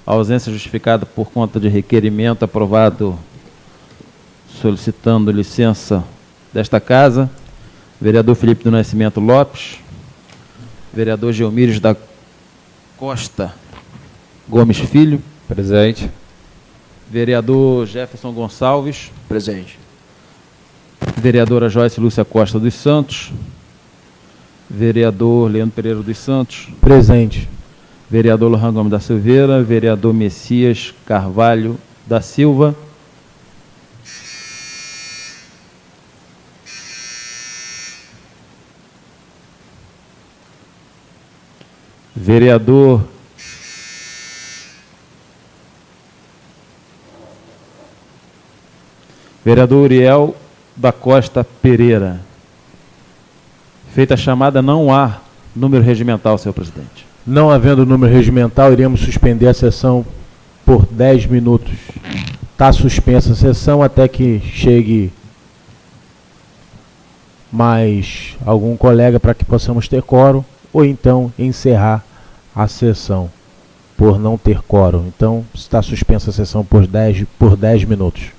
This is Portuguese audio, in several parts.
Ausência justificada por conta de requerimento aprovado solicitando licença desta casa. Vereador Felipe do Nascimento Lopes. Vereador Geomíris da Costa Gomes Filho. Presente. Vereador Jefferson Gonçalves. Presente. Vereadora Joyce Lúcia Costa dos Santos. Vereador Leandro Pereira dos Santos. Presente. Vereador Lohan Gomes da Silveira. Vereador Messias Carvalho da Silva. Vereador Uriel da Costa Pereira. Feita a chamada, não há número regimental, senhor presidente. Não havendo número regimental, iremos suspender a sessão por 10 minutos. Está suspensa a sessão até que chegue mais algum colega para que possamos ter quórum, ou então encerrar a sessão por não ter quórum. Então, está suspensa a sessão por 10 minutos.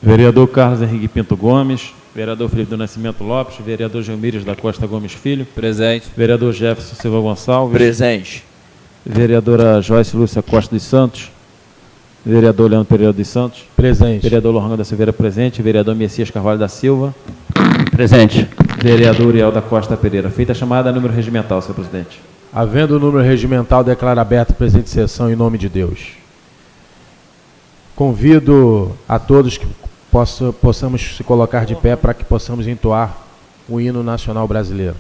Vereador Carlos Henrique Pinto Gomes. Vereador Felipe do Nascimento Lopes. Vereador Gilmires da Costa Gomes Filho. Presente. Vereador Jefferson Silva Gonçalves. Presente. Vereadora Joyce Lúcia Costa dos Santos. Vereador Leandro Pereira dos Santos. Presente. Vereador Loranga da Silveira presente. Vereador Messias Carvalho da Silva. Presente. Vereador Uriel da Costa Pereira. Feita a chamada, número regimental, senhor presidente. Havendo o número regimental, declaro aberta a presente sessão em nome de Deus. Convido a todos que possamos se colocar de pé para que possamos entoar o hino nacional brasileiro.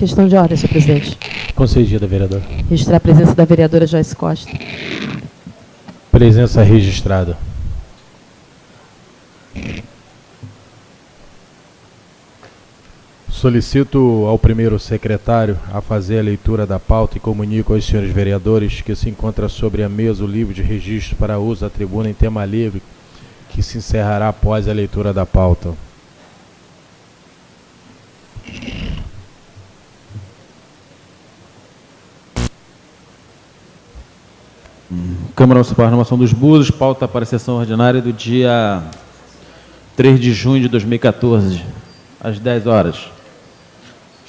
Questão de ordem, senhor presidente. Concedida, vereador. Registrar a presença da vereadora Joyce Costa. Presença registrada. Solicito ao primeiro secretário a fazer a leitura da pauta e comunico aos senhores vereadores que se encontra sobre a mesa o livro de registro para uso da tribuna em tema livre, que se encerrará após a leitura da pauta. Câmara Municipal de Renovação dos Búzios, pauta para a sessão ordinária do dia 3 de junho de 2014, às 10 horas.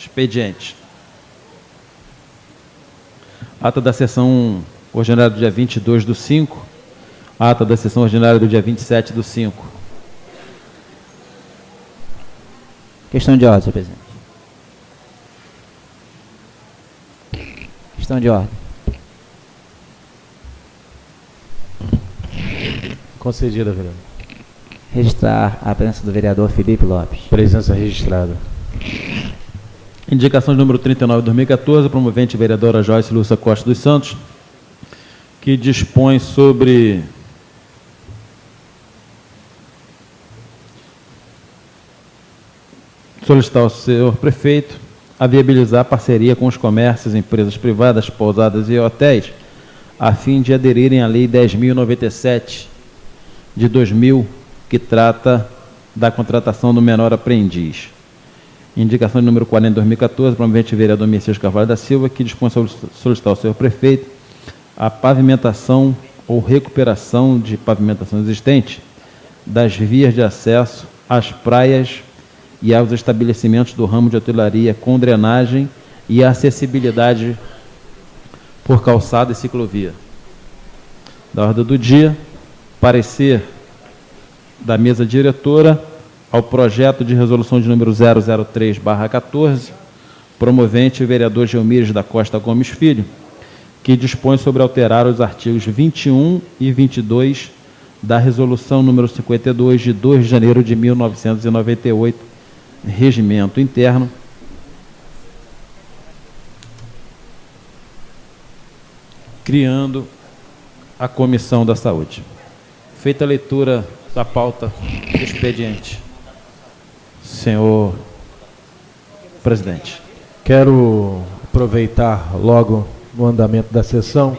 Expediente. Ata da sessão ordinária do dia 22/5. Ata da sessão ordinária do dia 27/5. Questão de ordem, senhor presidente. Questão de ordem. Concedida, vereador. Registrar a presença do vereador Felipe Lopes. Presença registrada. Indicação de número 39 de 2014, promovente vereadora Joyce Lúcia Costa dos Santos, que dispõe sobre solicitar ao senhor prefeito a viabilizar parceria com os comércios, empresas privadas, pousadas e hotéis, a fim de aderirem à Lei 10.097 de 2000, que trata da contratação do menor aprendiz. Indicação de número 40 de 2014, promovente vereador Messias Carvalho da Silva, que dispõe sobre solicitar ao senhor prefeito a pavimentação ou recuperação de pavimentação existente das vias de acesso às praias e aos estabelecimentos do ramo de hotelaria com drenagem e acessibilidade por calçada e ciclovia. Da ordem do dia, parecer da mesa diretora ao projeto de resolução de número 003/14, promovente o vereador Gelmires da Costa Gomes Filho, que dispõe sobre alterar os artigos 21 e 22 da resolução número 52 de 2 de janeiro de 1998, regimento interno, criando a Comissão da Saúde. Feita a leitura da pauta do expediente. Senhor presidente. Quero aproveitar logo no andamento da sessão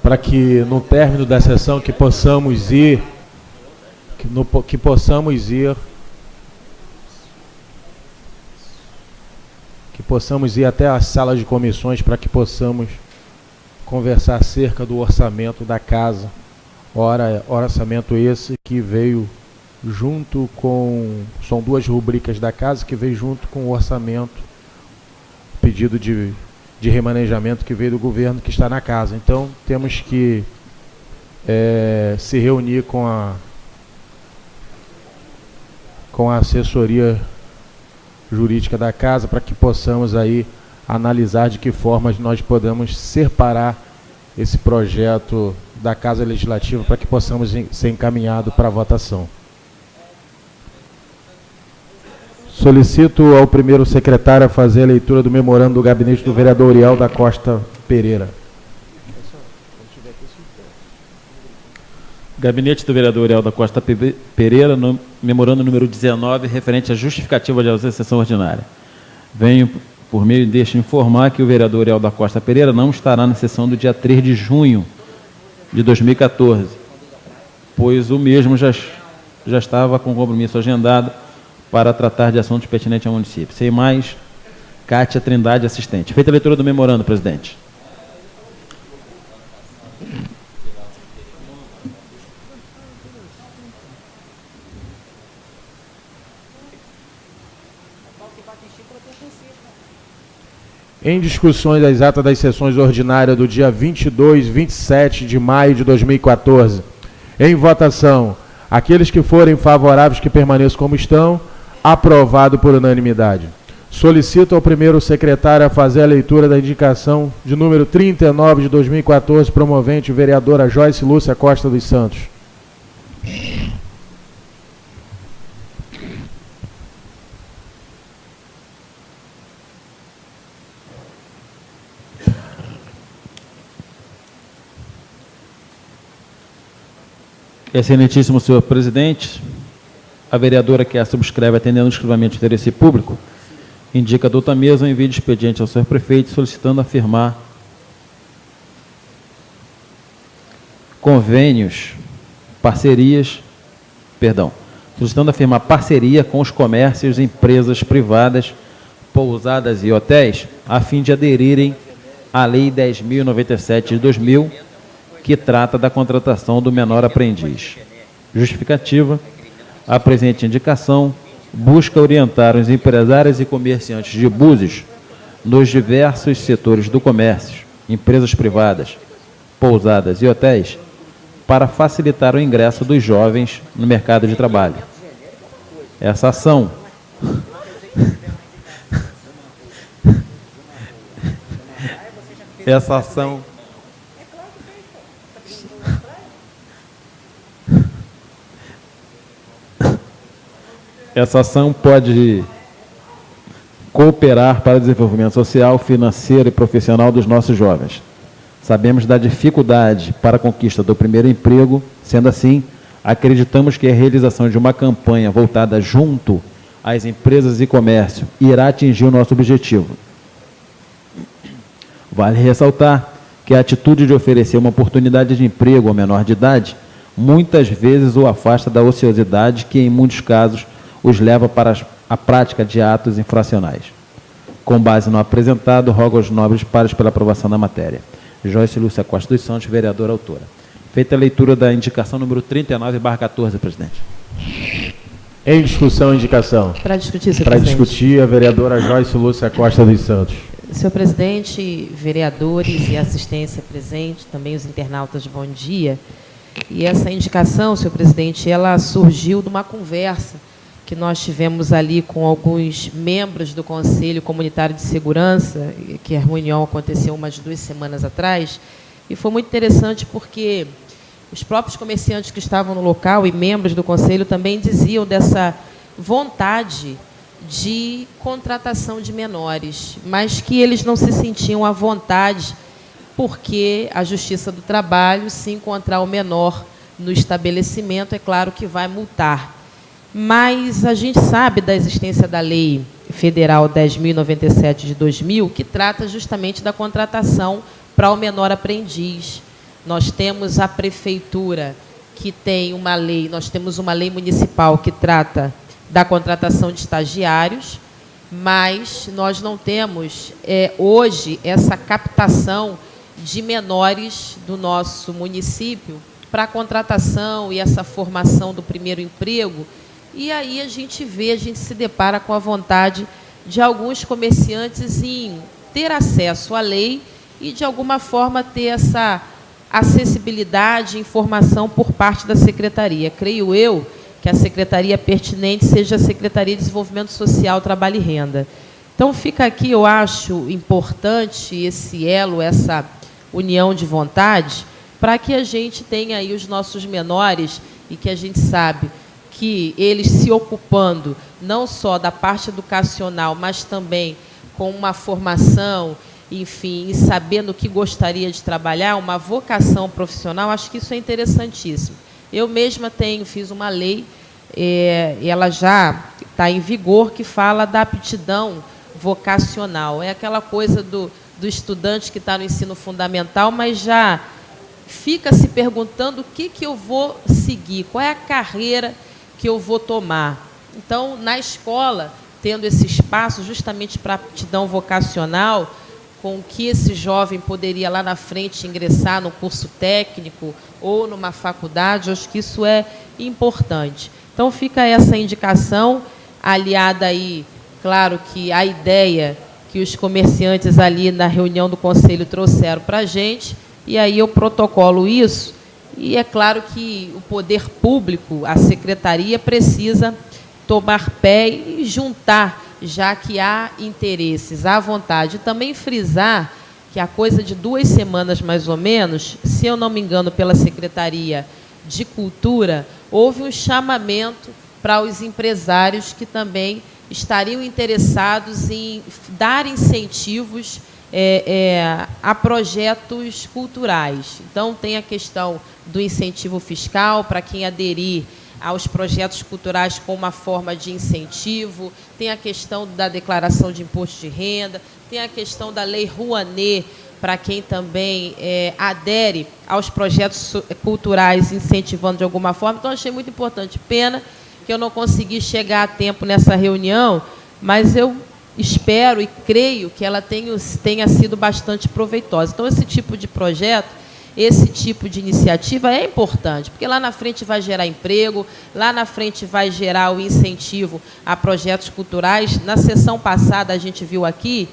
para que no término da sessão que possamos ir até a sala de comissões para que possamos conversar acerca do orçamento da casa. Orçamento esse que veio junto com... São duas rubricas da casa que veio junto com o orçamento, pedido de remanejamento que veio do governo que está na casa. Então, temos que se reunir com a assessoria jurídica da casa para que possamos aí analisar de que forma nós podemos separar esse projeto da Casa Legislativa para que possamos ser encaminhado para a votação. Solicito ao primeiro secretário a fazer a leitura do memorando do gabinete do vereador Uriel da Costa Pereira. Gabinete do vereador Uriel da Costa Pereira, no memorando número 19, referente à justificativa de ausência de sessão ordinária. Venho, por meio deste, informar que o vereador Uriel da Costa Pereira não estará na sessão do dia 3 de junho de 2014, pois o mesmo já estava com compromisso agendado para tratar de assuntos pertinentes ao município. Sem mais, Cátia Trindade, assistente. Feita a leitura do memorando, presidente. Em discussões das atas das sessões ordinárias do dia 22 e 27 de maio de 2014. Em votação, aqueles que forem favoráveis que permaneçam como estão, aprovado por unanimidade. Solicito ao primeiro secretário a fazer a leitura da indicação de número 39 de 2014, promovente vereadora Joyce Lúcia Costa dos Santos. Excelentíssimo senhor presidente, a vereadora que a subscreve atendendo exclusivamente o interesse público, indica a douta mesa, envie de expediente ao senhor prefeito solicitando afirmar solicitando afirmar parceria com os comércios, empresas privadas, pousadas e hotéis, a fim de aderirem à Lei 10.097 de 2000, que trata da contratação do menor aprendiz. Justificativa: a presente indicação busca orientar os empresários e comerciantes de Búzios nos diversos setores do comércio, empresas privadas, pousadas e hotéis, para facilitar o ingresso dos jovens no mercado de trabalho. Essa ação pode cooperar para o desenvolvimento social, financeiro e profissional dos nossos jovens. Sabemos da dificuldade para a conquista do primeiro emprego, sendo assim, acreditamos que a realização de uma campanha voltada junto às empresas e comércio irá atingir o nosso objetivo. Vale ressaltar que a atitude de oferecer uma oportunidade de emprego ao menor de idade muitas vezes o afasta da ociosidade que, em muitos casos, os leva para a prática de atos infracionais. Com base no apresentado, rogo aos nobres pares pela aprovação da matéria. Joyce Lúcia Costa dos Santos, vereadora autora. Feita a leitura da indicação número 39/14, presidente. Em discussão, indicação. Para discutir, senhor Para presidente. discutir, a vereadora Joyce Lúcia Costa dos Santos. Senhor presidente, vereadores e assistência presente, também os internautas, bom dia. E essa indicação, senhor presidente, ela surgiu de uma conversa que nós tivemos ali com alguns membros do Conselho Comunitário de Segurança, que a reunião aconteceu umas 2 semanas atrás, e foi muito interessante porque os próprios comerciantes que estavam no local e membros do Conselho também diziam dessa vontade de contratação de menores, mas que eles não se sentiam à vontade porque a Justiça do Trabalho, se encontrar o menor no estabelecimento, é claro que vai multar. Mas a gente sabe da existência da Lei Federal 10.097 de 2000, que trata justamente da contratação para o menor aprendiz. Nós temos a Prefeitura, que tem uma lei, nós temos uma lei municipal que trata da contratação de estagiários, mas nós não temos, hoje, essa captação de menores do nosso município para a contratação e essa formação do primeiro emprego. E aí a gente se depara com a vontade de alguns comerciantes em ter acesso à lei e, de alguma forma, ter essa acessibilidade e informação por parte da Secretaria. Creio eu que a Secretaria pertinente seja a Secretaria de Desenvolvimento Social, Trabalho e Renda. Então, fica aqui, eu acho importante esse elo, essa união de vontade, para que a gente tenha aí os nossos menores e que a gente sabe que eles se ocupando não só da parte educacional, mas também com uma formação, enfim, e sabendo que gostaria de trabalhar, uma vocação profissional, acho que isso é interessantíssimo. Eu mesma fiz uma lei, ela já está em vigor, que fala da aptidão vocacional. É aquela coisa do estudante que está no ensino fundamental, mas já fica se perguntando o que eu vou seguir, qual é a carreira que eu vou tomar. Então, na escola, tendo esse espaço justamente para aptidão vocacional, com que esse jovem poderia lá na frente ingressar no curso técnico ou numa faculdade, eu acho que isso é importante. Então, fica essa indicação, aliada aí, claro, que a ideia que os comerciantes ali na reunião do Conselho trouxeram para a gente, e aí eu protocolo isso. E é claro que o poder público, a secretaria, precisa tomar pé e juntar, já que há interesses, há vontade. E também frisar que a coisa de 2 semanas, mais ou menos, se eu não me engano, pela Secretaria de Cultura, houve um chamamento para os empresários que também estariam interessados em dar incentivos a projetos culturais. Então, tem a questão do incentivo fiscal para quem aderir aos projetos culturais como uma forma de incentivo, tem a questão da declaração de imposto de renda, tem a questão da Lei Rouanet, para quem também adere aos projetos culturais, incentivando de alguma forma. Então, achei muito importante. Pena que eu não consegui chegar a tempo nessa reunião, mas eu espero e creio que ela tenha sido bastante proveitosa. Então, esse tipo de projeto, esse tipo de iniciativa é importante, porque lá na frente vai gerar emprego, lá na frente vai gerar o incentivo a projetos culturais. Na sessão passada, a gente viu aqui,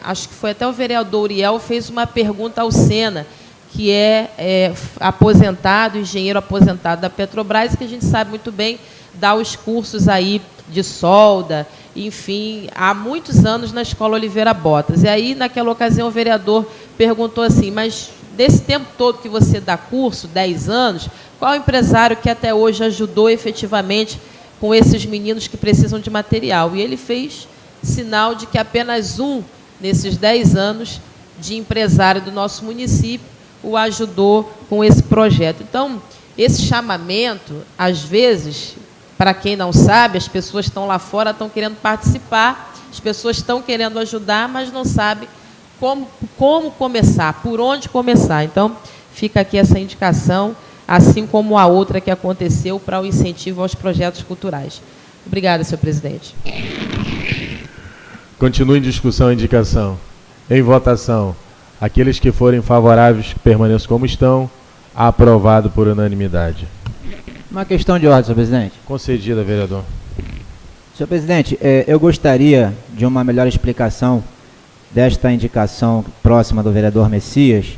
acho que foi até o vereador Uriel, fez uma pergunta ao Sena, que é aposentado, engenheiro aposentado da Petrobras, que a gente sabe muito bem, dá os cursos aí de solda, enfim, há muitos anos na Escola Oliveira Botas. E aí, naquela ocasião, o vereador perguntou assim, mas desse tempo todo que você dá curso, 10 anos, qual empresário que até hoje ajudou efetivamente com esses meninos que precisam de material? E ele fez sinal de que apenas um, nesses 10 anos, de empresário do nosso município, o ajudou com esse projeto. Então, esse chamamento, às vezes, para quem não sabe, as pessoas estão lá fora, estão querendo participar, as pessoas estão querendo ajudar, mas não sabem como começar, por onde começar. Então, fica aqui essa indicação, assim como a outra que aconteceu para o incentivo aos projetos culturais. Obrigada, senhor presidente. Continua em discussão a indicação. Em votação. Aqueles que forem favoráveis permaneçam como estão. Aprovado por unanimidade. Uma questão de ordem, senhor presidente. Concedida, vereador. Senhor presidente, eu gostaria de uma melhor explicação desta indicação próxima do vereador Messias,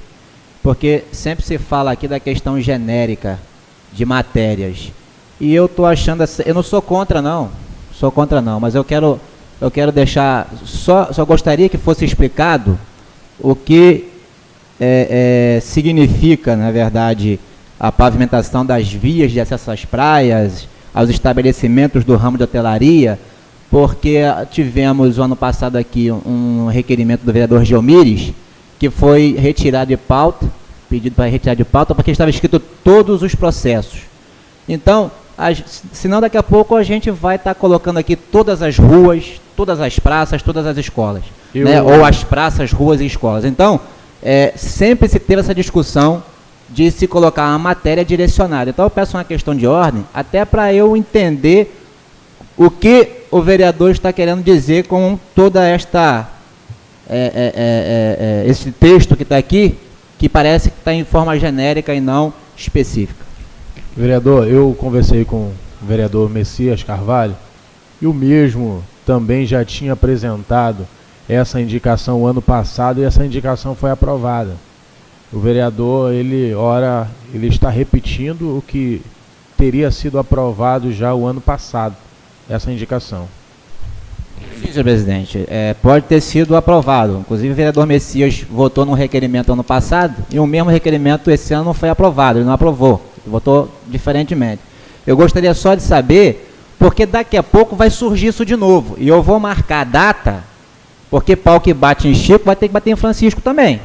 porque sempre se fala aqui da questão genérica de matérias. E eu estou achando, eu não sou contra não, mas eu quero deixar, só gostaria que fosse explicado o que significa, na verdade, a pavimentação das vias de acesso às praias, aos estabelecimentos do ramo de hotelaria, porque tivemos o ano passado aqui um requerimento do vereador Geomires, que foi retirado de pauta, pedido para retirar de pauta, porque estava escrito todos os processos. Então, senão daqui a pouco a gente vai estar colocando aqui todas as ruas, todas as praças, todas as escolas, né? Ou as praças, ruas e escolas. Então, sempre se teve essa discussão de se colocar uma matéria direcionada. Então, eu peço uma questão de ordem, até para eu entender o que o vereador está querendo dizer com toda esse texto que está aqui, que parece que está em forma genérica e não específica. Vereador, eu conversei com o vereador Messias Carvalho e o mesmo também já tinha apresentado essa indicação o ano passado e essa indicação foi aprovada. O vereador, ele está repetindo o que teria sido aprovado já o ano passado, essa indicação. Sim, senhor presidente, pode ter sido aprovado. Inclusive, o vereador Messias votou num requerimento ano passado e o mesmo requerimento esse ano não foi aprovado, ele não aprovou, votou diferentemente. Eu gostaria só de saber, porque daqui a pouco vai surgir isso de novo, e eu vou marcar a data, porque pau que bate em Chico vai ter que bater em Francisco também.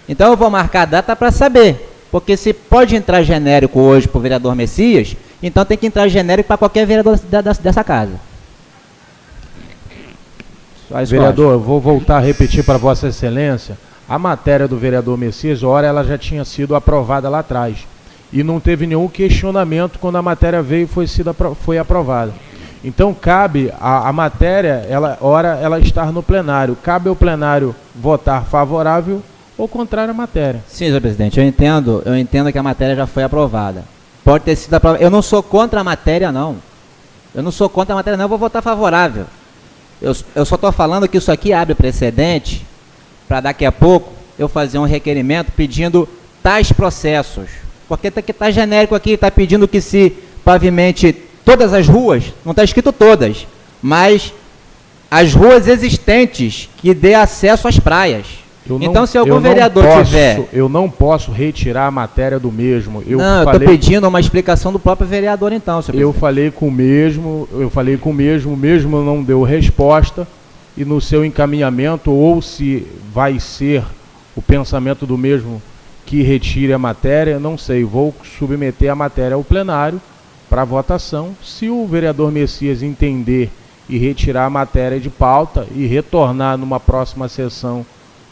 Então eu vou marcar a data para saber, porque se pode entrar genérico hoje para o vereador Messias, então tem que entrar genérico para qualquer vereador dessa casa. Vereador, eu vou voltar a repetir para Vossa Excelência, a matéria do vereador Messias, ora ela já tinha sido aprovada lá atrás, e não teve nenhum questionamento quando a matéria veio e foi aprovada. Então cabe a matéria, ela estar no plenário, cabe ao plenário votar favorável ou contrário à matéria. Sim, senhor presidente, eu entendo que a matéria já foi aprovada. Pode ter sido aprovada. Eu não sou contra a matéria, não. Eu vou votar favorável. Eu só estou falando que isso aqui abre precedente para daqui a pouco eu fazer um requerimento pedindo tais processos. Porque está genérico aqui, está pedindo que se pavimente todas as ruas, não está escrito todas, mas as ruas existentes que dê acesso às praias. Então, se algum vereador tiver... Eu não posso retirar a matéria do mesmo. Eu estou pedindo uma explicação do próprio vereador, então, senhor presidente. Eu falei com o mesmo não deu resposta, e no seu encaminhamento, ou se vai ser o pensamento do mesmo que retire a matéria, não sei, vou submeter a matéria ao plenário para votação. Se o vereador Messias entender e retirar a matéria de pauta e retornar numa próxima sessão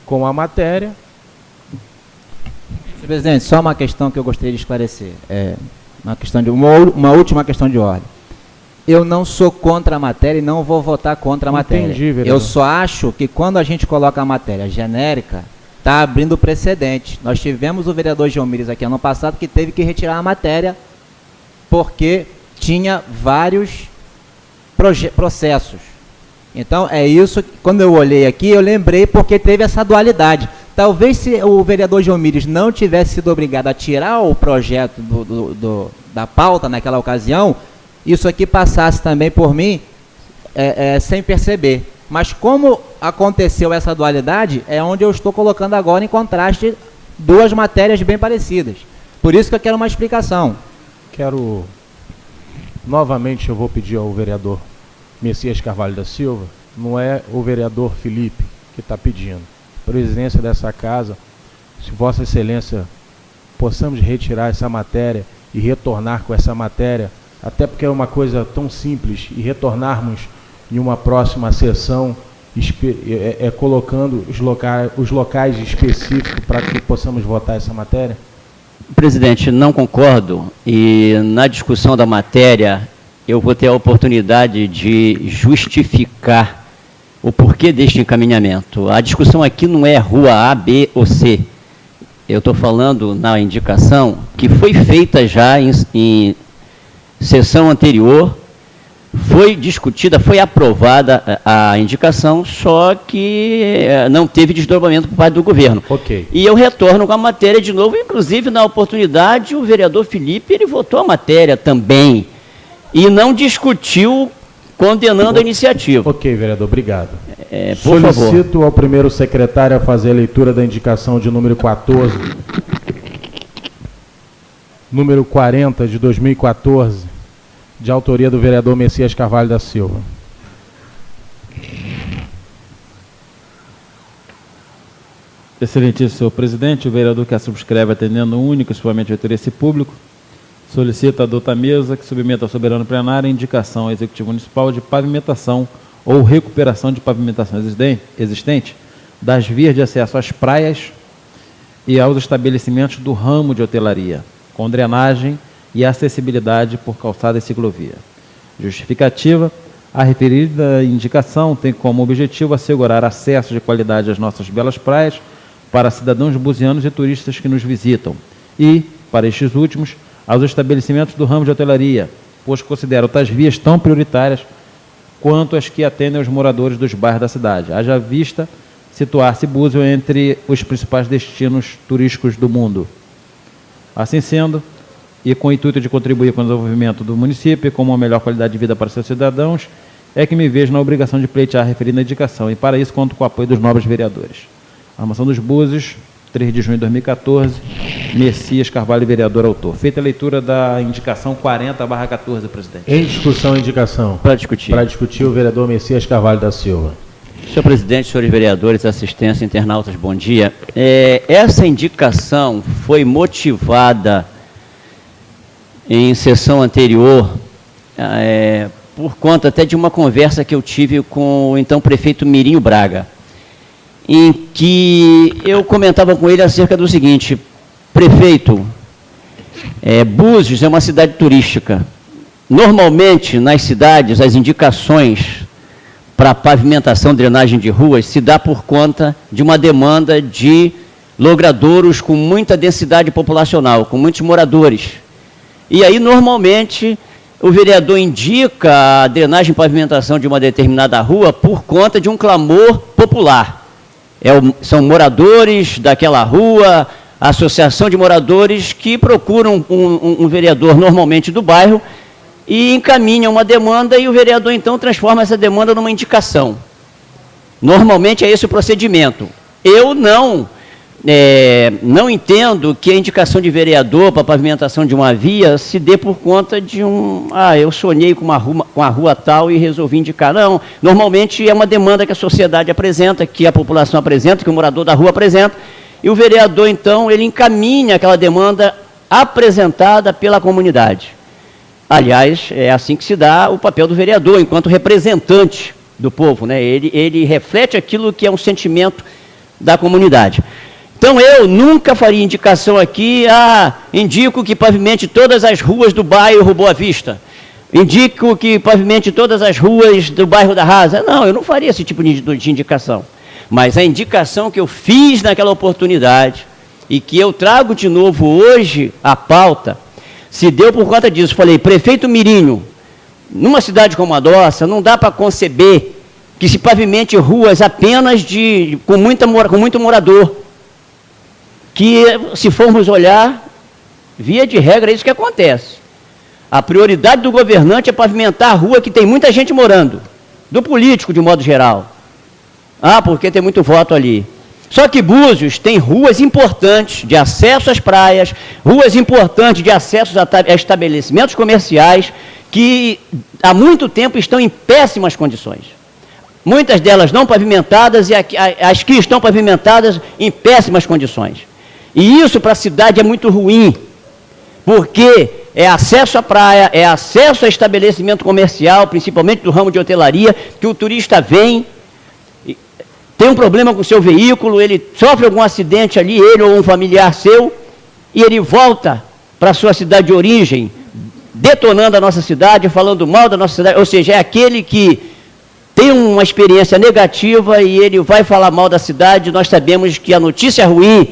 com a matéria. Senhor presidente, só uma questão que eu gostaria de esclarecer. Uma última questão de ordem. Eu não sou contra a matéria e não vou votar contra a matéria. Entendi, vereador. Eu só acho que quando a gente coloca a matéria genérica, está abrindo precedente. Nós tivemos o vereador Geomires aqui ano passado que teve que retirar a matéria porque tinha vários processos. Então, é isso, quando eu olhei aqui, eu lembrei porque teve essa dualidade. Talvez se o vereador Geomires não tivesse sido obrigado a tirar o projeto da pauta naquela ocasião, isso aqui passasse também por mim sem perceber. Mas como aconteceu essa dualidade, é onde eu estou colocando agora em contraste duas matérias bem parecidas. Por isso que eu quero uma explicação. Novamente eu vou pedir ao vereador Messias Carvalho da Silva, não é o vereador Felipe que está pedindo. Presidência dessa casa, se Vossa Excelência possamos retirar essa matéria e retornar com essa matéria, até porque é uma coisa tão simples, e retornarmos em uma próxima sessão, colocando os locais específicos para que possamos votar essa matéria? Presidente, não concordo, e na discussão da matéria eu vou ter a oportunidade de justificar o porquê deste encaminhamento. A discussão aqui não é rua A, B ou C. Eu estou falando na indicação que foi feita já em sessão anterior, foi discutida, foi aprovada a indicação, só que não teve desdobramento por parte do governo. Ok. E eu retorno com a matéria de novo, inclusive na oportunidade o vereador Felipe, ele votou a matéria também, e não discutiu condenando a iniciativa. Ok, vereador, obrigado. Por favor. Solicito ao primeiro secretário a fazer a leitura da indicação de número 14, número 40 de 2014, de autoria do vereador Messias Carvalho da Silva. Excelentíssimo senhor presidente, o vereador que a subscreve atendendo único e exclusivamente ao interesse público, solicita a dota mesa que submeta ao soberano plenário a indicação ao Executivo Municipal de pavimentação ou recuperação de pavimentação existente das vias de acesso às praias e aos estabelecimentos do ramo de hotelaria, com drenagem e acessibilidade por calçada e ciclovia. Justificativa: a referida indicação tem como objetivo assegurar acesso de qualidade às nossas belas praias para cidadãos buzianos e turistas que nos visitam e, para estes últimos, aos estabelecimentos do ramo de hotelaria, pois considero tais vias tão prioritárias quanto as que atendem os moradores dos bairros da cidade, haja vista situar-se Búzios entre os principais destinos turísticos do mundo. Assim sendo, e com o intuito de contribuir com o desenvolvimento do município e com uma melhor qualidade de vida para seus cidadãos, é que me vejo na obrigação de pleitear a referida indicação, e para isso conto com o apoio dos nobres vereadores. Armação dos Búzios, 3 de junho de 2014, Messias Carvalho, vereador autor. Feita a leitura da indicação 40/14, presidente. Em discussão, indicação. Para discutir. Para discutir, o vereador Messias Carvalho da Silva. Senhor presidente, senhores vereadores, assistência, internautas, bom dia. Essa indicação foi motivada em sessão anterior, por conta até de uma conversa que eu tive com o então prefeito Mirinho Braga, em que eu comentava com ele acerca do seguinte: prefeito, Búzios é uma cidade turística. Normalmente, nas cidades, as indicações para pavimentação, drenagem de ruas, se dá por conta de uma demanda de logradouros com muita densidade populacional, com muitos moradores. E aí, normalmente, o vereador indica a drenagem e pavimentação de uma determinada rua por conta de um clamor popular. São moradores daquela rua, a associação de moradores que procuram um vereador, normalmente do bairro, e encaminham uma demanda, e o vereador, então, transforma essa demanda numa indicação. Normalmente é esse o procedimento. Eu não entendo que a indicação de vereador para a pavimentação de uma via se dê por conta de eu sonhei com a rua tal e resolvi indicar. Não, normalmente é uma demanda que a sociedade apresenta, que a população apresenta, que o morador da rua apresenta, e o vereador, então, ele encaminha aquela demanda apresentada pela comunidade. Aliás, é assim que se dá o papel do vereador, enquanto representante do povo, né? Ele reflete aquilo que é um sentimento da comunidade. Então, eu nunca faria indicação aqui, indico que pavimente todas as ruas do bairro Boa Vista, indico que pavimente todas as ruas do bairro da Rasa. Não, eu não faria esse tipo de indicação. Mas a indicação que eu fiz naquela oportunidade e que eu trago de novo hoje à pauta, se deu por conta disso. Falei, prefeito Mirinho, numa cidade como a nossa, não dá para conceber que se pavimente ruas apenas com muito morador. Que, se formos olhar, via de regra, é isso que acontece. A prioridade do governante é pavimentar a rua que tem muita gente morando, do político, de modo geral. Porque tem muito voto ali. Só que Búzios tem ruas importantes de acesso às praias, ruas importantes de acesso a estabelecimentos comerciais, que há muito tempo estão em péssimas condições. Muitas delas não pavimentadas e as que estão pavimentadas em péssimas condições. E isso para a cidade é muito ruim, porque é acesso à praia, é acesso a estabelecimento comercial, principalmente do ramo de hotelaria, que o turista vem, tem um problema com o seu veículo, ele sofre algum acidente ali, ele ou um familiar seu, e ele volta para a sua cidade de origem, detonando a nossa cidade, falando mal da nossa cidade, ou seja, é aquele que tem uma experiência negativa e ele vai falar mal da cidade. Nós sabemos que a notícia ruim,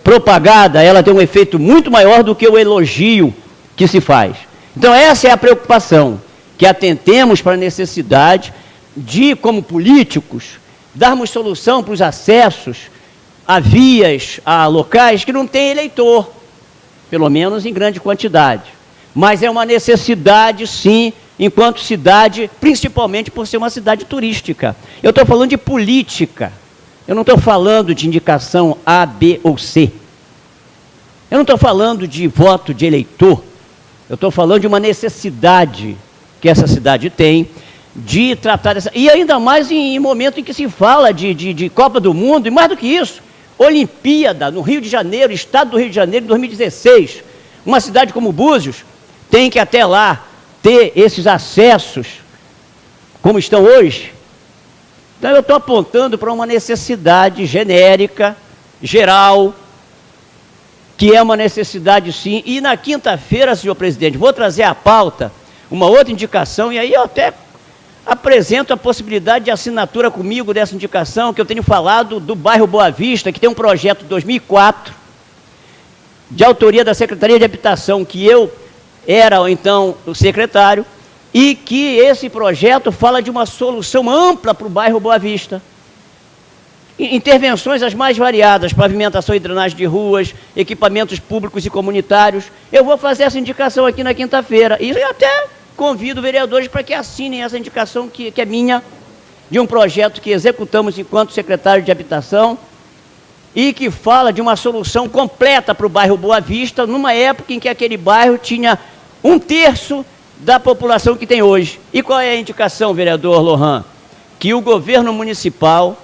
propagada, ela tem um efeito muito maior do que o elogio que se faz. Então, essa é a preocupação, que atentemos para a necessidade de, como políticos, darmos solução para os acessos a vias, a locais que não tem eleitor, pelo menos em grande quantidade. Mas é uma necessidade, sim, enquanto cidade, principalmente por ser uma cidade turística. Eu estou falando de política, eu não estou falando de indicação A, B ou C. Eu não estou falando de voto de eleitor, eu estou falando de uma necessidade que essa cidade tem de tratar dessa... E ainda mais em momento em que se fala de Copa do Mundo, e mais do que isso, Olimpíada no Rio de Janeiro, Estado do Rio de Janeiro, em 2016. Uma cidade como Búzios tem que até lá ter esses acessos como estão hoje. Então eu estou apontando para uma necessidade genérica, geral, que é uma necessidade sim. E na quinta-feira, senhor presidente, vou trazer à pauta uma outra indicação, e aí eu até apresento a possibilidade de assinatura comigo dessa indicação, que eu tenho falado do bairro Boa Vista, que tem um projeto de 2004, de autoria da Secretaria de Habitação, que eu era, então, o secretário, e que esse projeto fala de uma solução ampla para o bairro Boa Vista. Intervenções as mais variadas, pavimentação e drenagem de ruas, equipamentos públicos e comunitários. Eu vou fazer essa indicação aqui na quinta-feira, e até convido vereadores para que assinem essa indicação que é minha, de um projeto que executamos enquanto secretário de Habitação, e que fala de uma solução completa para o bairro Boa Vista, numa época em que aquele bairro tinha 1/3 da população que tem hoje. E qual é a indicação, vereador Lohan? Que o governo municipal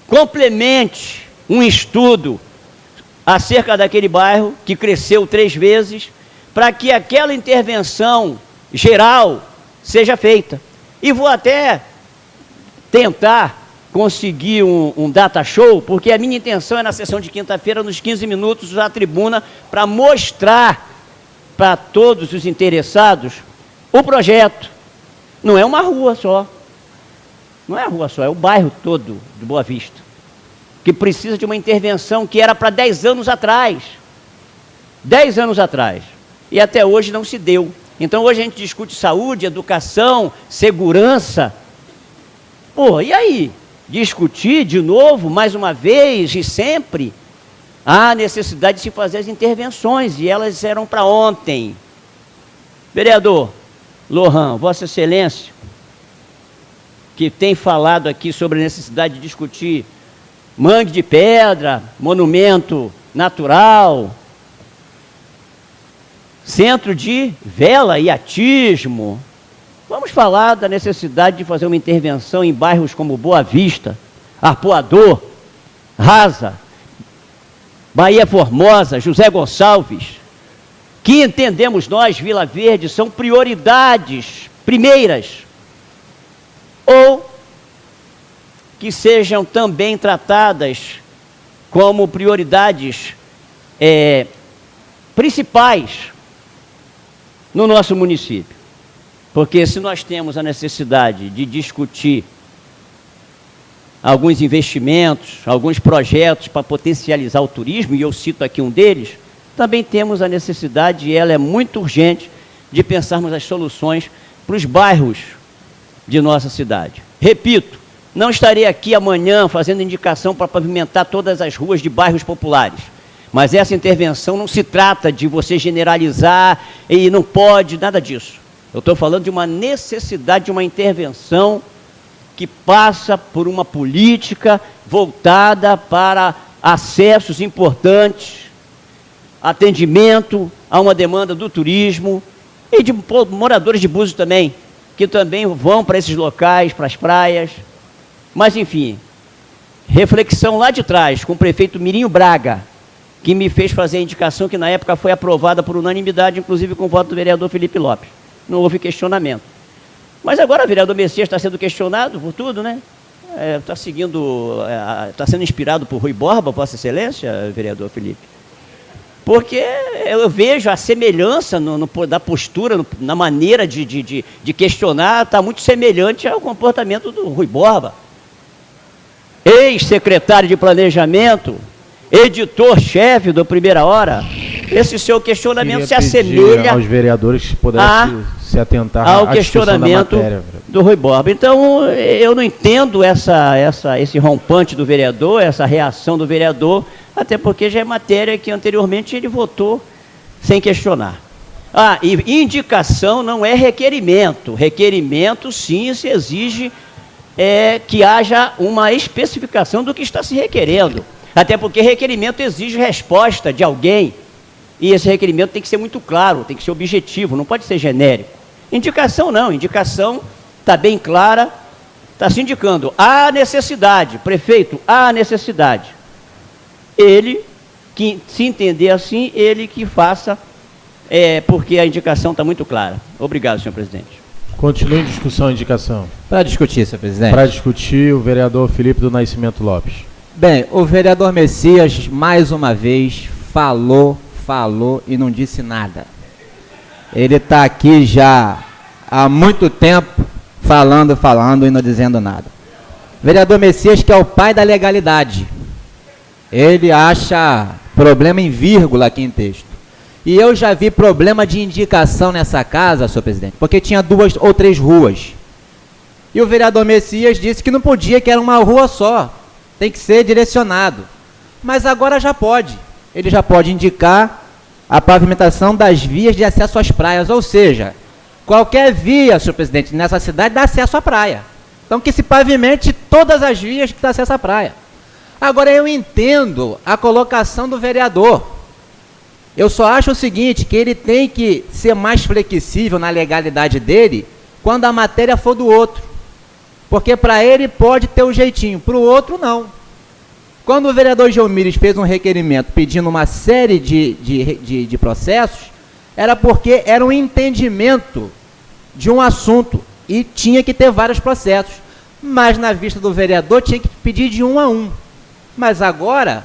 complemente um estudo acerca daquele bairro, que cresceu 3 vezes, para que aquela intervenção geral seja feita. E vou até tentar conseguir um data show, porque a minha intenção é na sessão de quinta-feira, nos 15 minutos, usar a tribuna para mostrar para todos os interessados o projeto. Não é uma rua só, não é a rua só, é o bairro todo do Boa Vista, que precisa de uma intervenção que era para 10 anos atrás. 10 anos atrás. E até hoje não se deu. Então hoje a gente discute saúde, educação, segurança. Pô, e aí? Discutir de novo, mais uma vez e sempre, a necessidade de se fazer as intervenções, e elas eram para ontem. Vereador Lohan, Vossa Excelência, que tem falado aqui sobre a necessidade de discutir mangue de pedra, monumento natural, centro de vela e atismo. Vamos falar da necessidade de fazer uma intervenção em bairros como Boa Vista, Arpoador, Rasa, Bahia Formosa, José Gonçalves, que entendemos nós, Vila Verde, são prioridades primeiras, ou que sejam também tratadas como prioridades principais no nosso município. Porque se nós temos a necessidade de discutir alguns investimentos, alguns projetos para potencializar o turismo, e eu cito aqui um deles, também temos a necessidade, e ela é muito urgente, de pensarmos as soluções para os bairros de nossa cidade. Repito, não estarei aqui amanhã fazendo indicação para pavimentar todas as ruas de bairros populares, mas essa intervenção não se trata de você generalizar e não pode, nada disso. Eu estou falando de uma necessidade de uma intervenção que passa por uma política voltada para acessos importantes, atendimento a uma demanda do turismo e de moradores de Búzios também, que também vão para esses locais, para as praias. Mas, enfim, reflexão lá de trás com o prefeito Mirinho Braga, que me fez fazer a indicação que na época foi aprovada por unanimidade, inclusive com o voto do vereador Felipe Lopes. Não houve questionamento. Mas agora o vereador Messias está sendo questionado por tudo, né? Está sendo inspirado por Rui Borba, Vossa Excelência, vereador Felipe. Porque eu vejo a semelhança da postura, na maneira de questionar, está muito semelhante ao comportamento do Rui Borba. Ex-secretário de Planejamento, editor-chefe do Primeira Hora, esse seu questionamento se assemelha aos vereadores que pudessem se atentar ao questionamento do Rui Borba. Então, eu não entendo esse rompante do vereador, essa reação do vereador, até porque já é matéria que anteriormente ele votou sem questionar. E indicação não é requerimento. Requerimento, sim, se exige que haja uma especificação do que está se requerendo. Até porque requerimento exige resposta de alguém. E esse requerimento tem que ser muito claro, tem que ser objetivo, não pode ser genérico. Indicação não, indicação está bem clara, está se indicando. Há necessidade, prefeito, há necessidade. Ele, que se entender assim, ele que faça, porque a indicação está muito clara. Obrigado, senhor presidente. Continue em discussão a indicação. Para discutir, senhor presidente. Para discutir, o vereador Felipe do Nascimento Lopes. Bem, o vereador Messias, mais uma vez, falou e não disse nada. Ele está aqui já há muito tempo falando e não dizendo nada. Vereador Messias, que é o pai da legalidade. Ele acha problema em vírgula aqui em texto. E eu já vi problema de indicação nessa casa, senhor presidente, porque tinha 2 ou 3 ruas. E o vereador Messias disse que não podia, que era uma rua só. Tem que ser direcionado. Mas agora já pode. Ele já pode indicar a pavimentação das vias de acesso às praias, ou seja, qualquer via, senhor presidente, nessa cidade dá acesso à praia. Então que se pavimente todas as vias que dão acesso à praia. Agora eu entendo a colocação do vereador. Eu só acho o seguinte, que ele tem que ser mais flexível na legalidade dele quando a matéria for do outro. Porque para ele pode ter um jeitinho, para o outro não. Quando o vereador Geomires fez um requerimento pedindo uma série de processos, era porque era um entendimento de um assunto e tinha que ter vários processos. Mas na vista do vereador tinha que pedir de 1 a 1. Mas agora,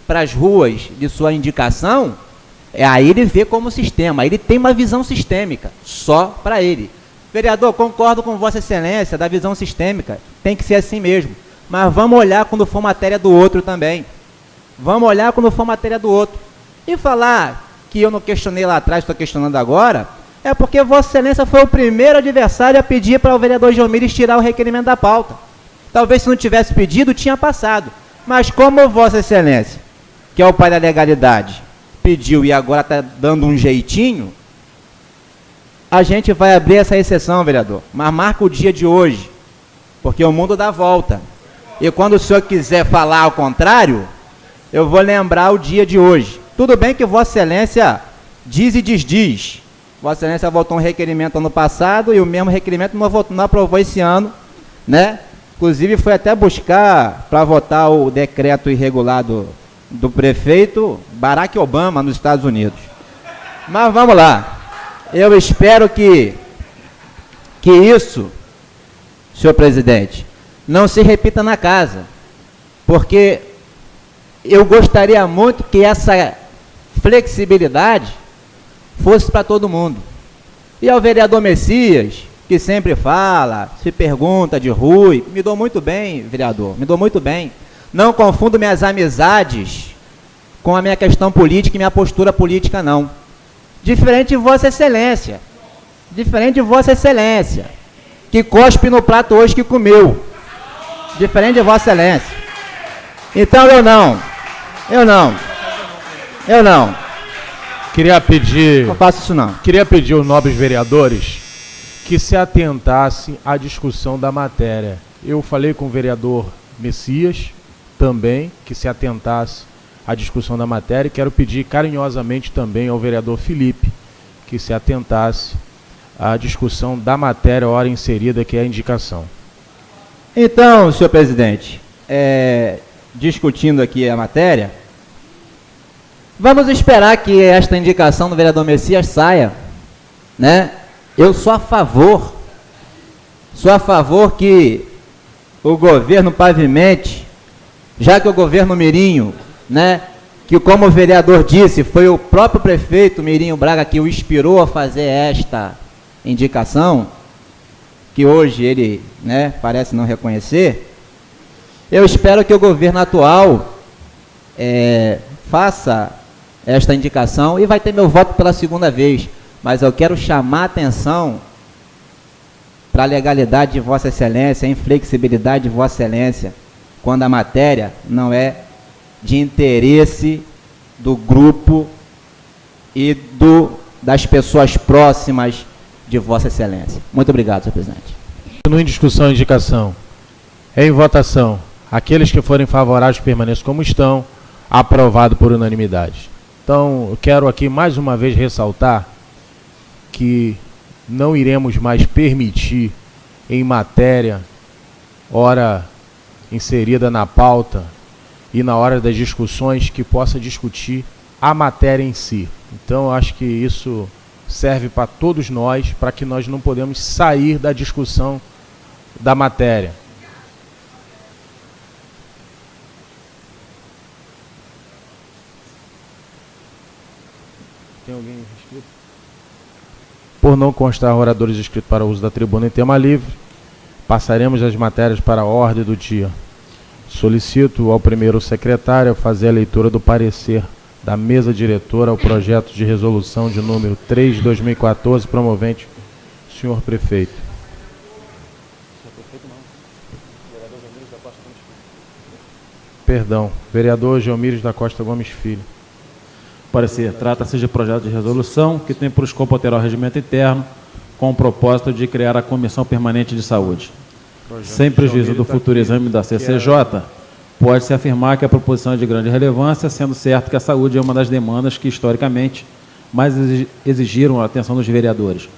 para as ruas de sua indicação, aí ele vê como sistema, aí ele tem uma visão sistêmica, só para ele. Vereador, concordo com Vossa Excelência da visão sistêmica, tem que ser assim mesmo. Mas vamos olhar quando for matéria do outro também. Vamos olhar quando for matéria do outro. E falar que eu não questionei lá atrás, estou questionando agora, é porque Vossa Excelência foi o primeiro adversário a pedir para o vereador Geomires tirar o requerimento da pauta. Talvez se não tivesse pedido, tinha passado. Mas como Vossa Excelência, que é o pai da legalidade, pediu e agora está dando um jeitinho, a gente vai abrir essa exceção, vereador. Mas marca o dia de hoje, porque o mundo dá volta. E quando o senhor quiser falar ao contrário, eu vou lembrar o dia de hoje. Tudo bem que Vossa Excelência diz e desdiz. Vossa Excelência votou um requerimento ano passado e o mesmo requerimento não aprovou esse ano, né? Inclusive foi até buscar para votar o decreto irregular do prefeito Barack Obama nos Estados Unidos. Mas vamos lá. Eu espero que isso, senhor presidente, não se repita na casa, porque eu gostaria muito que essa flexibilidade fosse para todo mundo. E ao vereador Messias, que sempre fala, se pergunta de Rui, me dou muito bem, vereador, me dou muito bem. Não confundo minhas amizades com a minha questão política e minha postura política, não. Diferente de Vossa Excelência, que cospe no prato hoje que comeu. Diferente de Vossa Excelência. Então eu não. Queria pedir... Não faço isso não. Queria pedir aos nobres vereadores que se atentassem à discussão da matéria. Eu falei com o vereador Messias também, que se atentasse à discussão da matéria, e quero pedir carinhosamente também ao vereador Felipe que se atentasse à discussão da matéria, a hora inserida, que é a indicação. Então, senhor presidente, discutindo aqui a matéria, vamos esperar que esta indicação do vereador Messias saia, né? Eu sou a favor que o governo pavimente, já que o governo Mirinho, né, que como o vereador disse, foi o próprio prefeito Mirinho Braga que o inspirou a fazer esta indicação, que hoje ele, né, parece não reconhecer. Eu espero que o governo atual faça esta indicação e vai ter meu voto pela segunda vez, mas eu quero chamar a atenção para a legalidade de Vossa Excelência, a inflexibilidade de Vossa Excelência, quando a matéria não é de interesse do grupo e das pessoas próximas de Vossa Excelência. Muito obrigado, senhor presidente. Continua em discussão a indicação. Em votação. Aqueles que forem favoráveis permaneçam como estão. Aprovado por unanimidade. Então, eu quero aqui mais uma vez ressaltar que não iremos mais permitir em matéria, hora inserida na pauta e na hora das discussões, que possa discutir a matéria em si. Então, eu acho que isso serve para todos nós, para que nós não podemos sair da discussão da matéria. Tem alguém inscrito? Por não constar oradores inscritos para o uso da tribuna em tema livre, passaremos as matérias para a ordem do dia. Solicito ao primeiro secretário fazer a leitura do parecer da mesa diretora ao projeto de resolução de número 3 de 2014, promovente senhor prefeito. Perdão, vereador Geomíris da Costa Gomes Filho. Parecer, trata-se de projeto de resolução que tem por escopo alterar o regimento interno com o propósito de criar a Comissão Permanente de Saúde. Sem prejuízo do futuro exame da CCJ, pode-se afirmar que a proposição é de grande relevância, sendo certo que a saúde é uma das demandas que, historicamente, mais exigiram a atenção dos vereadores.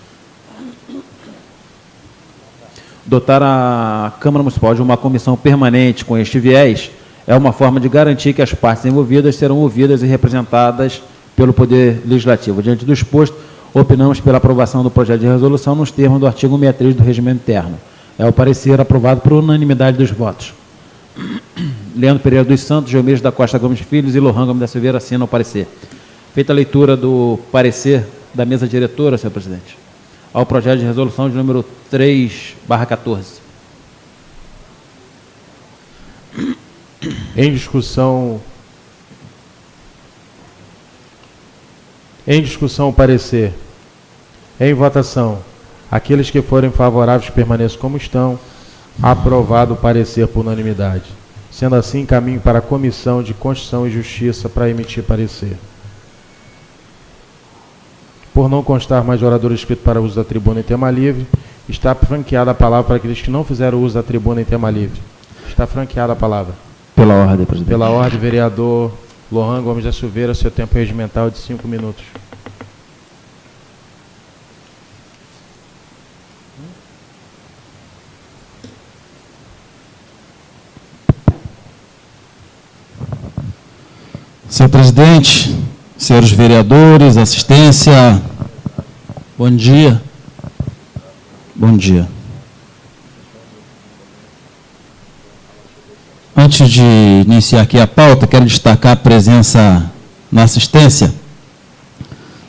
Dotar a Câmara Municipal de uma comissão permanente com este viés é uma forma de garantir que as partes envolvidas serão ouvidas e representadas pelo Poder Legislativo. Diante do exposto, opinamos pela aprovação do projeto de resolução nos termos do artigo 63 do Regimento Interno. É o parecer aprovado por unanimidade dos votos. Leandro Pereira dos Santos, Geomíris da Costa Gomes Filhos e Lohan Gomes da Silveira assinam o parecer. Feita a leitura do parecer da mesa diretora, senhor presidente, ao projeto de resolução de número 3/14. Em discussão o parecer. Em votação. Aqueles que forem favoráveis permaneçam como estão. Aprovado o parecer por unanimidade. Sendo assim, encaminho para a Comissão de Constituição e Justiça para emitir parecer. Por não constar mais orador inscrito para uso da tribuna em tema livre, está franqueada a palavra para aqueles que não fizeram uso da tribuna em tema livre. Está franqueada a palavra. Pela ordem, presidente. Pela ordem, vereador Lohan Gomes da Silveira, seu tempo regimental de 5 minutos. Senhor presidente, senhores vereadores, assistência, bom dia. Bom dia. Antes de iniciar aqui a pauta, quero destacar a presença na assistência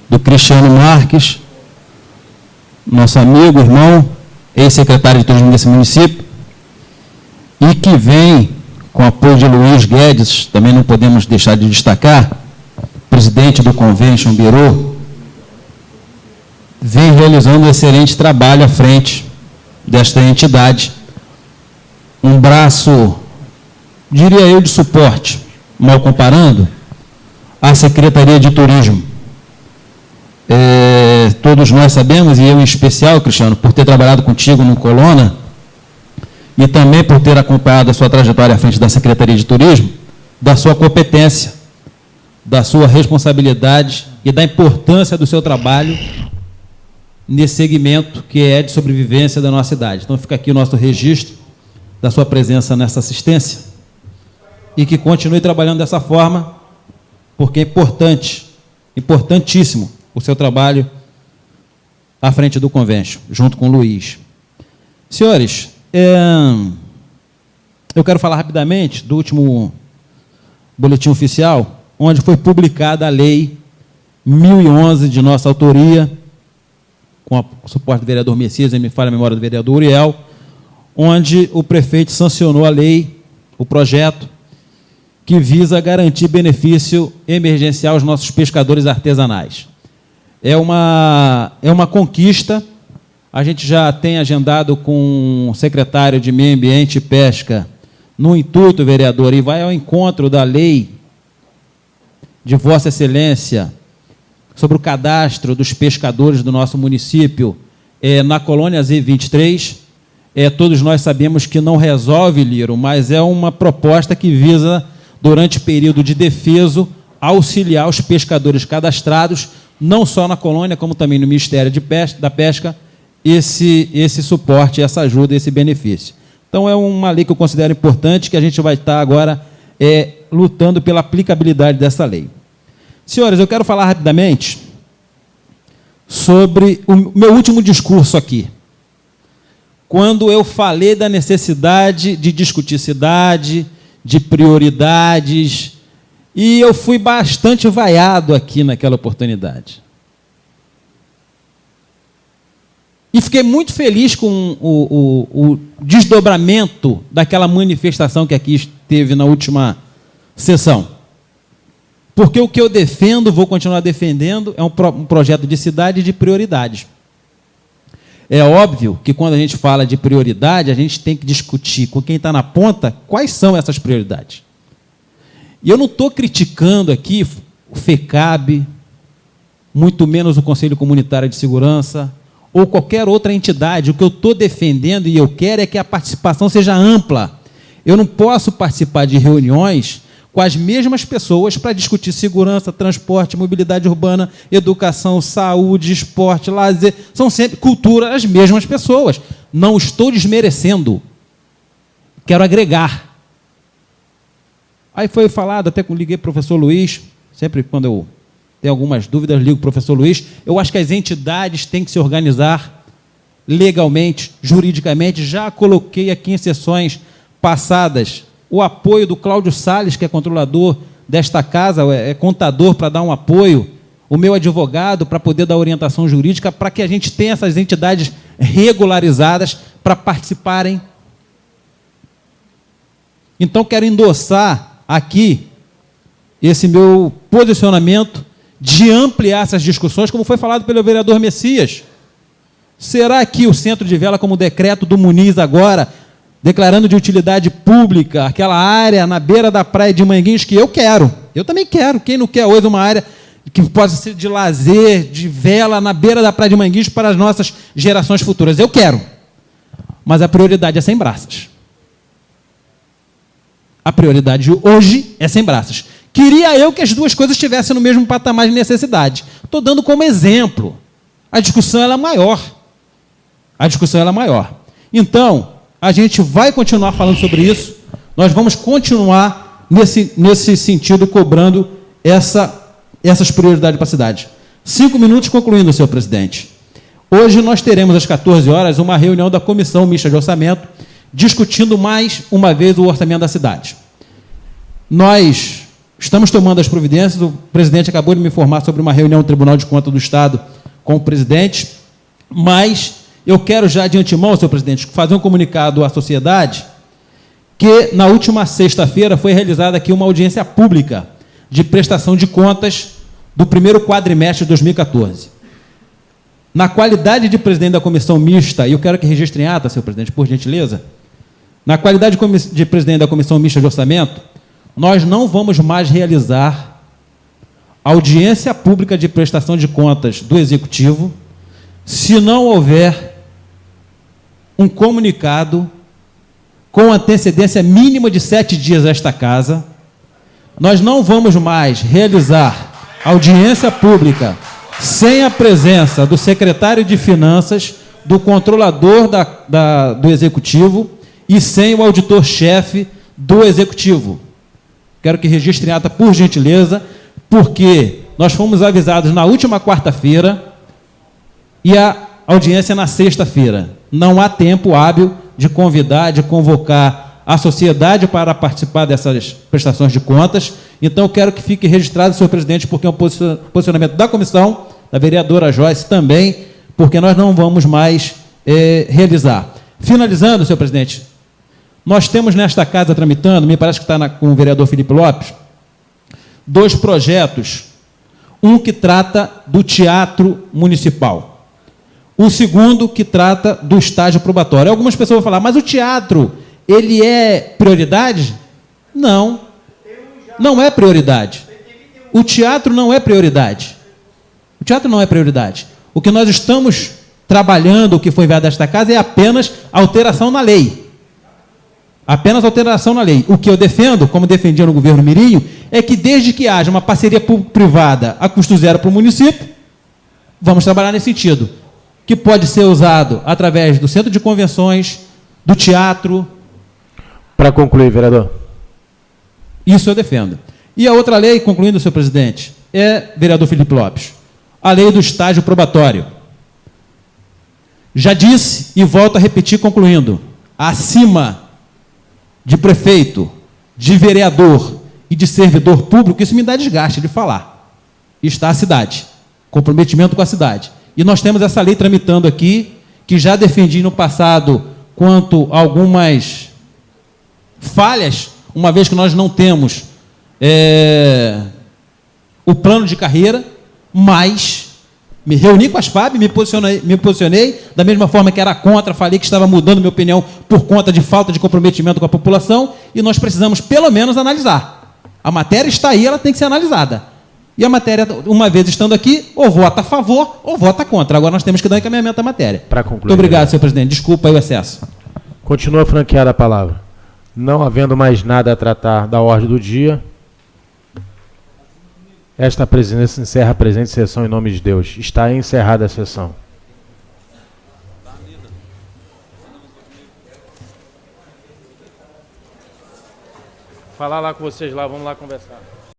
do Cristiano Marques, nosso amigo, irmão, ex-secretário de turismo desse município, e que vem com o apoio de Luiz Guedes, também não podemos deixar de destacar, presidente do Convention Bureau, vem realizando um excelente trabalho à frente desta entidade, um braço, diria eu, de suporte, mal comparando, à Secretaria de Turismo. Todos nós sabemos, e eu em especial, Cristiano, por ter trabalhado contigo no Colona, e também por ter acompanhado a sua trajetória à frente da Secretaria de Turismo, da sua competência, da sua responsabilidade e da importância do seu trabalho nesse segmento que é de sobrevivência da nossa cidade. Então fica aqui o nosso registro da sua presença nessa assistência e que continue trabalhando dessa forma, porque é importante, importantíssimo o seu trabalho à frente do Convention, junto com o Luiz. Senhores, eu quero falar rapidamente do último boletim oficial, onde foi publicada a Lei 1011 de nossa autoria, com o suporte do vereador Messias, e me falha a memória do vereador Uriel, onde o prefeito sancionou a lei, o projeto, que visa garantir benefício emergencial aos nossos pescadores artesanais. É uma conquista. A gente já tem agendado com o secretário de Meio Ambiente e Pesca, no intuito, vereador, e vai ao encontro da lei de Vossa Excelência sobre o cadastro dos pescadores do nosso município na colônia Z23. Todos nós sabemos que não resolve, Liro, mas é uma proposta que visa, durante o período de defeso, auxiliar os pescadores cadastrados, não só na colônia, como também no Ministério da Pesca, esse suporte, essa ajuda, esse benefício. Então, é uma lei que eu considero importante, que a gente vai estar agora lutando pela aplicabilidade dessa lei. Senhores, eu quero falar rapidamente sobre o meu último discurso aqui, quando eu falei da necessidade de discutir cidade, de prioridades, e eu fui bastante vaiado aqui naquela oportunidade. E fiquei muito feliz com o desdobramento daquela manifestação que aqui esteve na última sessão. Porque o que eu defendo, vou continuar defendendo, é um projeto de cidade e de prioridades. É óbvio que quando a gente fala de prioridade, a gente tem que discutir com quem está na ponta quais são essas prioridades. E eu não estou criticando aqui o FECAB, muito menos o Conselho Comunitário de Segurança, ou qualquer outra entidade. O que eu estou defendendo e eu quero é que a participação seja ampla. Eu não posso participar de reuniões com as mesmas pessoas para discutir segurança, transporte, mobilidade urbana, educação, saúde, esporte, lazer. São sempre cultura, as mesmas pessoas. Não estou desmerecendo. Quero agregar. Aí foi falado, até que eu liguei para o professor Luiz, sempre quando eu tenho algumas dúvidas, ligo para o professor Luiz. Eu acho que as entidades têm que se organizar legalmente, juridicamente. Já coloquei aqui em sessões passadas o apoio do Cláudio Salles, que é controlador desta casa, é contador, para dar um apoio, o meu advogado para poder dar orientação jurídica, para que a gente tenha essas entidades regularizadas para participarem. Então, quero endossar aqui esse meu posicionamento de ampliar essas discussões, como foi falado pelo vereador Messias. Será que o centro de vela, como decreto do Muniz agora, declarando de utilidade pública aquela área na beira da praia de Manguinhos, que eu quero, eu também quero, quem não quer hoje uma área que possa ser de lazer, de vela, na beira da praia de Manguinhos para as nossas gerações futuras, eu quero, mas a prioridade é sem braças. A prioridade hoje é sem braças. Queria eu que as duas coisas estivessem no mesmo patamar de necessidade. Estou dando como exemplo. A discussão ela é maior. A discussão ela é maior. Então, a gente vai continuar falando sobre isso, nós vamos continuar nesse sentido, cobrando essa essas prioridades para a cidade. 5 minutos concluindo, senhor presidente. Hoje nós teremos às 14 horas uma reunião da Comissão Mista de Orçamento, discutindo mais uma vez o orçamento da cidade. Nós estamos tomando as providências, o presidente acabou de me informar sobre uma reunião do Tribunal de Contas do Estado com o presidente, mas eu quero já de antemão, senhor presidente, fazer um comunicado à sociedade que na última sexta-feira foi realizada aqui uma audiência pública de prestação de contas do primeiro quadrimestre de 2014. Na qualidade de presidente da comissão mista, e eu quero que registre em ata, senhor presidente, por gentileza, na qualidade de presidente da comissão mista de orçamento, nós não vamos mais realizar audiência pública de prestação de contas do Executivo se não houver um comunicado com antecedência mínima de 7 dias a esta casa. Nós não vamos mais realizar audiência pública sem a presença do secretário de Finanças, do controlador do Executivo e sem o auditor-chefe do Executivo. Quero que registre em ata, por gentileza, porque nós fomos avisados na última quarta-feira e a audiência na sexta-feira. Não há tempo hábil de convidar, de convocar a sociedade para participar dessas prestações de contas. Então, eu quero que fique registrado, senhor presidente, porque é um posicionamento da comissão, da vereadora Joyce também, porque nós não vamos mais realizar. Finalizando, senhor presidente, nós temos nesta casa tramitando, me parece que está com o vereador Felipe Lopes, 2 projetos, um que trata do teatro municipal, o segundo que trata do estágio probatório. Algumas pessoas vão falar, mas o teatro, ele é prioridade? Não, não é prioridade. O teatro não é prioridade. O teatro não é prioridade. O que nós estamos trabalhando, o que foi enviado a esta casa, é apenas alteração na lei. Apenas alteração na lei. O que eu defendo, como defendia no governo Mirinho, é que desde que haja uma parceria público-privada a custo zero para o município, vamos trabalhar nesse sentido, que pode ser usado através do centro de convenções, do teatro. Para concluir, vereador. Isso eu defendo. E a outra lei, concluindo, senhor presidente, é, vereador Felipe Lopes, a lei do estágio probatório. Já disse e volto a repetir, concluindo, acima de prefeito, de vereador e de servidor público, isso me dá desgaste de falar. Está a cidade, comprometimento com a cidade. E nós temos essa lei tramitando aqui, que já defendi no passado quanto a algumas falhas, uma vez que nós não temos o plano de carreira, mas me reuni com as FAB, me posicionei da mesma forma que era contra, falei que estava mudando minha opinião por conta de falta de comprometimento com a população, e nós precisamos, pelo menos, analisar. A matéria está aí, ela tem que ser analisada. E a matéria, uma vez estando aqui, ou vota a favor ou vota contra. Agora nós temos que dar encaminhamento à matéria. Para concluir. Muito obrigado, senhor presidente. Desculpa aí o excesso. Continua franqueada a palavra. Não havendo mais nada a tratar da ordem do dia, esta presidência encerra a presente sessão em nome de Deus. Está encerrada a sessão. Falar lá com vocês lá, vamos lá conversar.